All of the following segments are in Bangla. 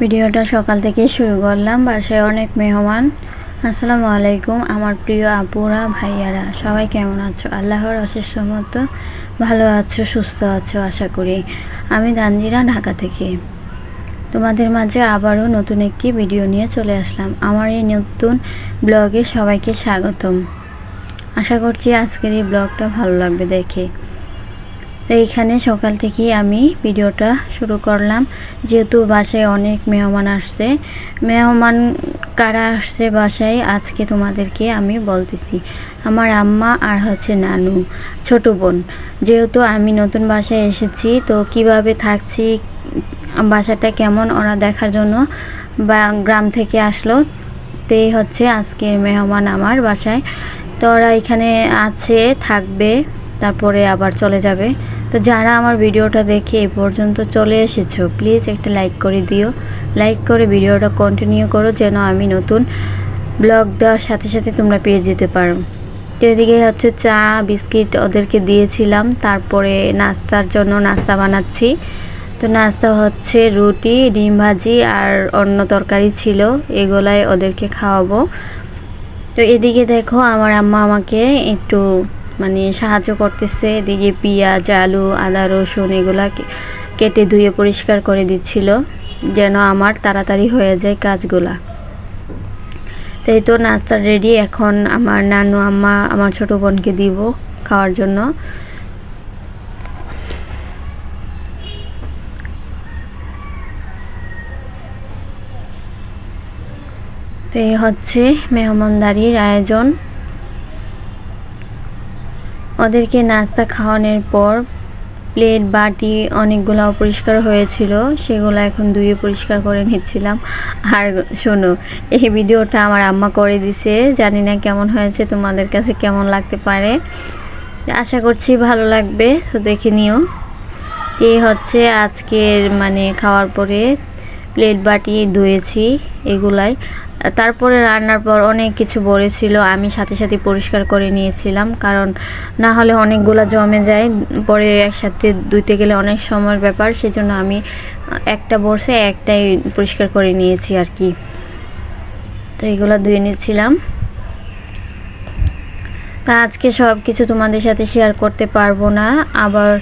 ভিডিওটা সকাল থেকে শুরু করলাম। বাসায় অনেক মেহমান। আসসালামু আলাইকুম আমার প্রিয় আপুরা ভাইয়ারা, সবাই কেমন আছো? আল্লাহর অশেষ রহমত ভালো আছো, সুস্থ আছো আশা করি। আমি তানজিরা, ঢাকা থেকে তোমাদের মাঝে আবারও নতুন একটি ভিডিও নিয়ে চলে আসলাম। আমার এই নতুন ব্লগে সবাইকে স্বাগতম। আশা করছি আজকের এই ব্লগটা ভালো লাগবে দেখে। তো এইখানে সকাল থেকেই আমি ভিডিওটা শুরু করলাম, যেহেতু বাসায় অনেক মেহমান আসছে। মেহমান কারা আসছে বাসায় আজকে তোমাদেরকে আমি বলতেছি। আমার আম্মা আর হচ্ছে নানু, ছোট বোন। যেহেতু আমি নতুন বাসায় এসেছি, তো কিভাবে থাকছি, বাসাটা কেমন, ওরা দেখার জন্য বা গ্রাম থেকে আসলো। তো এই হচ্ছে আজকের মেহমান আমার বাসায়। তো ওরা এখানে আছে, থাকবে, তারপরে আবার চলে যাবে। তো যারা আমার ভিডিওটা দেখে এই পর্যন্ত চলে এসেছো, প্লিজ একটা লাইক করে দিও। লাইক করে ভিডিওটা কন্টিনিউ করো, যেন আমি নতুন ব্লগ দেওয়ার সাথে সাথে তোমরা পেয়ে যেতে পারো। তো এদিকে হচ্ছে চা বিস্কিট ওদেরকে দিয়েছিলাম, তারপরে নাস্তার জন্য নাস্তা বানাচ্ছি। তো নাস্তা হচ্ছে রুটি, ডিম ভাজি আর অন্য তরকারি ছিল, এগুলাই ওদেরকে খাওয়াবো। তো এদিকে দেখো আমার আম্মা আমাকে একটু সাহায্য করতেছে। এদিকে পেঁয়াজ, আলু, আদা, রসুন এগুলা কেটে ধুয়ে পরিষ্কার করে দিচ্ছিল, যেন আমার তাড়াতাড়ি হয়ে যায় কাজগুলা। তাই তো নাস্তা রেডি। এখন আমার নানু আম্মা আমার ছোট বোনকে দিব খাওয়ার জন্য। তো এই হচ্ছে মেহমানদারির আয়োজন। ওদেরকে নাস্তা খাওয়ানোর পর প্লেট বাটি অনেকগুলো অপরিষ্কার হয়েছিল, সেগুলো এখন ধুয়ে পরিষ্কার করে নিচ্ছিলাম। আর শোনো, এই ভিডিওটা আমার আম্মা করে দিছে, জানি না কেমন হয়েছে, তোমাদের কাছে কেমন লাগতে পারে, আশা করছি ভালো লাগবে। তো দেখে নিও। এই হচ্ছে আজকের খাওয়ার পরে প্লেট বাটি ধুয়েছি এগুলাই। তারপরে রান্নার পর অনেক কিছু পড়েছিল, আমি সাথে সাথে পরিষ্কার করে নিয়েছিলাম, কারণ না হলে অনেকগুলো জমে যায়, পরে একসাথে ধুইতে গেলে অনেক সময়ের ব্যাপার। সেজন্য আমি একটা বর্ষে একটাই পরিষ্কার করে নিয়েছি আর কি। তো এগুলো ধুয়ে নিয়েছিলাম। তা আজকে সব কিছু তোমাদের সাথে শেয়ার করতে পারবো না, আবার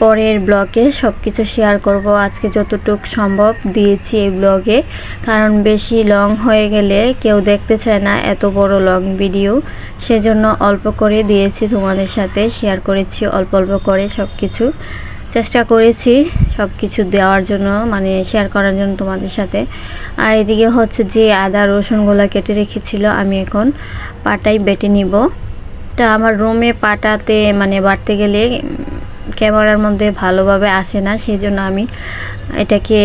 পরের ব্লগে সব কিছু শেয়ার করব। আজকে যতটুকু সম্ভব দিয়েছি এই ব্লগে, কারণ বেশি লং হয়ে গেলে কেউ দেখতে চায় না, এত বড় লং ভিডিও। সেজন্য অল্প করে দিয়েছি, তোমাদের সাথে শেয়ার করেছি অল্প অল্প করে। সব কিছু চেষ্টা করেছি সব কিছু দেওয়ার জন্য, শেয়ার করার জন্য তোমাদের সাথে। আর এদিকে হচ্ছে যে আদা রসুনগুলো কেটে রেখেছিল, আমি এখন পাটায় বেটে নিব। তা আমার রুমে পাটাতে বাটতে গেলে ক্যামেরার মধ্যে ভালোভাবে আসে না, সেই জন্য আমি এটাকে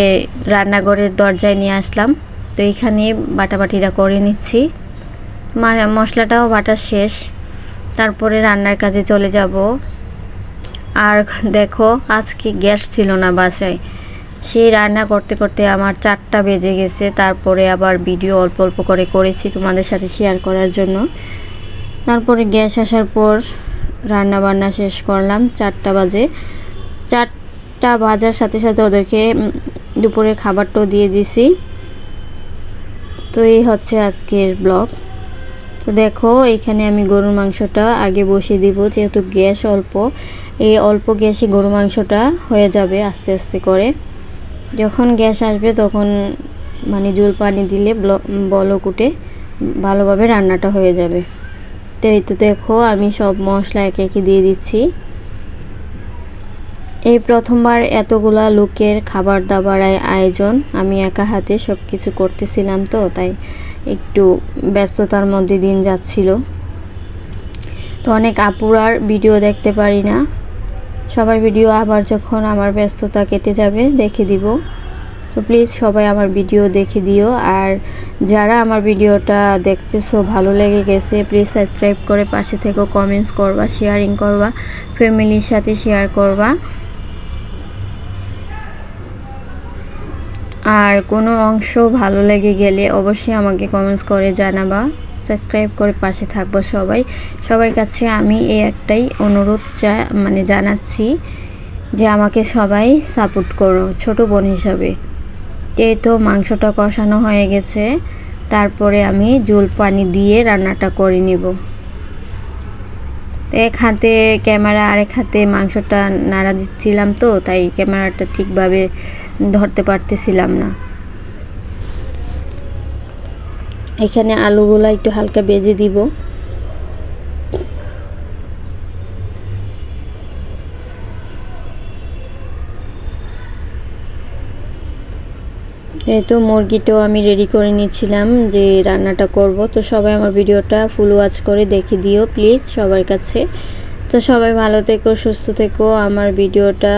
রান্নাঘরের দরজায় নিয়ে আসলাম। তো এখানে বাটাবাটিটা করে নিচ্ছি, মশলাটাও বাটা শেষ, তারপরে রান্নার কাজে চলে যাব। আর দেখো আজকে গ্যাস ছিল না বাসায়, সেই রান্না করতে করতে আমার 4টা বেজে গেছে। তারপরে আবার ভিডিও অল্প অল্প করে করেছি তোমাদের সাথে শেয়ার করার জন্য। তারপরে গ্যাস আসার পর রান্না বান্না শেষ করলাম, 4টা বাজে। 4টা বাজার সাথে সাথে ওদেরকে দুপুরের খাবারটাও দিয়ে দিছি। তো এই হচ্ছে আজকের ব্লগ। তো দেখো এখানে আমি গরুর মাংসটা আগে বসিয়ে দিব, যেহেতু গ্যাস অল্প, এই অল্প গ্যাসে গরুর মাংসটা হয়ে যাবে আস্তে আস্তে করে। যখন গ্যাস আসবে তখন জল পানি দিলে বলক উঠে ভালোভাবে রান্নাটা হয়ে যাবে। তো এই তো দেখো আমি সব মশলা একে একে দিয়ে দিচ্ছি। এই প্রথমবার এতগুলা লোকের খাবার দাবার আয়োজন, আমি একা হাতে সব কিছু করতেছিলাম, তো তাই একটু ব্যস্ততার মধ্যে দিন যাচ্ছিল। তো অনেক আপুরার ভিডিও দেখতে পারি না, সবার ভিডিও আবার যখন আমার ব্যস্ততা কেটে যাবে দেখে দিব। তো প্লিজ সবাই আমার ভিডিও দেখে দিও। আর যারা আমার ভিডিওটা দেখতেছো ভালো লেগে গেছে, প্লিজ সাবস্ক্রাইব করে পাশে থেকো, কমেন্টস করবা, শেয়ারিং করবা, ফ্যামিলির সাথে শেয়ার করবা। আর কোনো অংশ ভালো লেগে গেলে অবশ্যই আমাকে কমেন্টস করে জানাবা, সাবস্ক্রাইব করে পাশে থাকবো সবাই। সবার কাছে আমি এই একটাই অনুরোধ জানাচ্ছি যে আমাকে সবাই সাপোর্ট করো ছোট বোন হিসাবে। এই তো মাংসটা কষানো হয়ে গেছে, তারপরে আমি ঝোল পানি দিয়ে রান্নাটা করে নিব। এক হাতে ক্যামেরা আরেক হাতে মাংসটা নাড়া দিচ্ছিলাম, তো তাই ক্যামেরাটা ঠিকভাবে ধরতে পারতেছিলাম না। এখানে আলুগুলো একটু হালকা ভেজে দিব। এই তো মুরগিটাও আমি রেডি করে নিয়েছিলাম যে রান্নাটা করব। তো সবাই আমার ভিডিওটা ফুল ওয়াচ করে দেখে দিও প্লিজ সবার কাছে। তো সবাই ভালো থেকো, সুস্থ থেকো। আমার ভিডিওটা